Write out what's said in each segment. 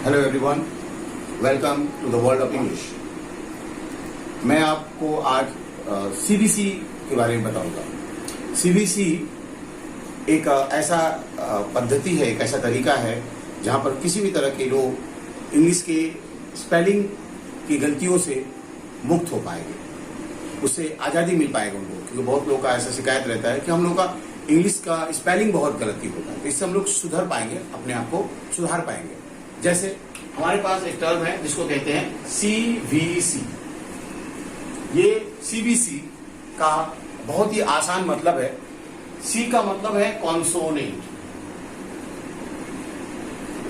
Hello everyone, welcome to the world of English. मैं आपको आज सीबीसी के बारे में बताऊंगा। सीबीसी एक ऐसा पद्धति है, एक ऐसा तरीका है जहां पर किसी भी तरह के लोग इंग्लिश के स्पेलिंग की गलतियों से मुक्त हो पाएंगे, उससे आज़ादी मिल पाएगा उनको। क्योंकि बहुत लोगों का ऐसा शिकायत रहता है कि हम लोग का इंग्लिश का स्पेलिंग बहुत गलती होता है, तो इससे हम लोग सुधर पाएंगे, अपने आप को सुधार पाएंगे। जैसे हमारे पास एक टर्म है जिसको कहते हैं सीवीसी। ये सीबीसी का बहुत ही आसान मतलब है। सी का मतलब है कॉन्सोनेंट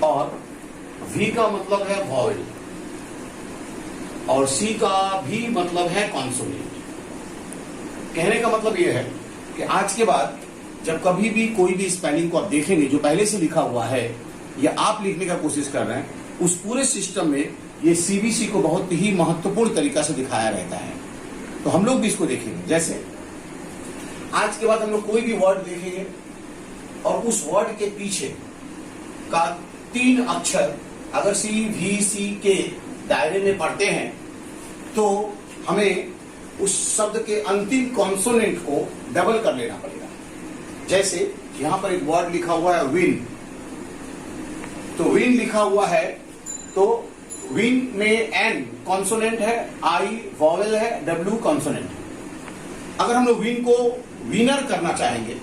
और वी का मतलब है वॉवेल और सी का भी मतलब है कॉन्सोनेंट। कहने का मतलब यह है कि आज के बाद जब कभी भी कोई भी स्पेलिंग को आप देखेंगे जो पहले से लिखा हुआ है या आप लिखने का कोशिश कर रहे हैं, उस पूरे सिस्टम में ये सीबीसी को बहुत ही महत्वपूर्ण तरीका से दिखाया रहता है। तो हम लोग भी इसको देखेंगे। जैसे आज के बाद हम लोग कोई भी वर्ड देखेंगे और उस वर्ड के पीछे का 3 अक्षर अगर सी वी सी के दायरे में पढ़ते हैं तो हमें उस शब्द के अंतिम कॉन्सोनेंट को डबल कर लेना पड़ेगा। जैसे यहां पर एक वर्ड लिखा हुआ है विन, तो विन लिखा हुआ है तो विन में एन कॉन्सोनेंट है, आई वॉवेल है, डब्ल्यू कॉन्सोनेंट है। अगर हम लोग विन को विनर करना चाहेंगे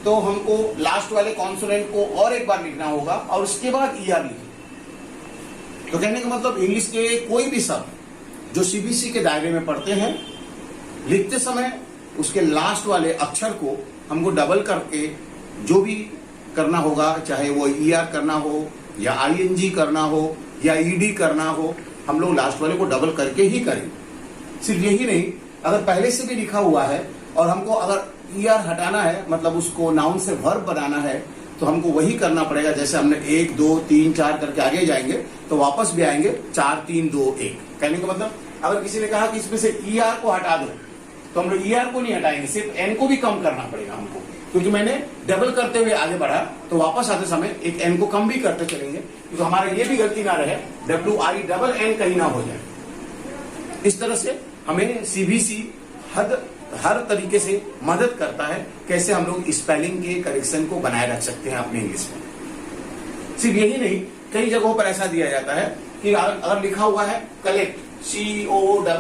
तो हमको लास्ट वाले कॉन्सोनेंट को और एक बार लिखना होगा और उसके बाद ईआर लिखें। तो कहने का मतलब इंग्लिश के कोई भी शब्द जो सीबीसी के दायरे में पढ़ते हैं, लिखते समय उसके लास्ट वाले अक्षर को हमको डबल करके जो भी करना होगा, चाहे वो ईआर करना हो या आईएनजी करना हो या ईडी करना हो, हम लोग लास्ट वाले को डबल करके ही करेंगे। सिर्फ यही नहीं, अगर पहले से भी लिखा हुआ है और हमको अगर ईआर हटाना है, मतलब उसको नाउन से वर्ब बनाना है, तो हमको वही करना पड़ेगा। जैसे हमने 1 2 3 4 करके आगे जाएंगे तो वापस भी आएंगे 4 3 2 1। कहने का मतलब अगर किसी ने कहा कि इसमें से ईआर को हटा दो, तो हम लोग ईआर को नहीं हटाएंगे, सिर्फ एन को भी कम करना पड़ेगा हमको। क्योंकि मैंने डबल करते हुए आगे बढ़ा तो वापस आते समय एक एन को कम भी करते चलेंगे, क्योंकि हमारा ये भी गलती ना रहे, डब्ल्यू आई डबल एन कहीं ना हो जाए। इस तरह से हमें सीबीसी हर तरीके से मदद करता है कैसे हम लोग स्पेलिंग के करेक्शन को बनाए रख सकते हैं अपने इंग्लिश में। सिर्फ यही नहीं, कई जगहों पर ऐसा दिया जाता है कि अगर लिखा हुआ है कलेक्ट, COLLECT,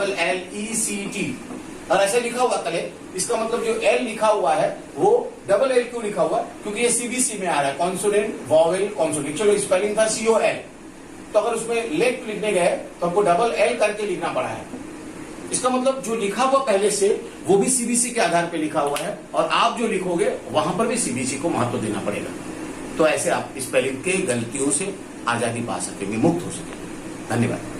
और ऐसे लिखा हुआ कलेक्ट, इसका मतलब जो एल लिखा हुआ है वो डबल एल क्यों लिखा हुआ, क्योंकि ये सीबीसी में आ रहा है, कॉन्सोनेंट वॉवेल कॉन्सोनेंट। चलो स्पेलिंग था COL, तो अगर उसमें लेफ्ट लिखने गए तो हमको डबल एल करके लिखना पड़ा है। इसका मतलब जो लिखा हुआ पहले से वो भी सीबीसी के आधार पर लिखा हुआ है और आप जो लिखोगे वहां पर भी सीबीसी को महत्व देना पड़ेगा। तो ऐसे आप स्पेलिंग के गलतियों से आजादी पा सकेंगे, मुक्त हो सकेंगे। धन्यवाद।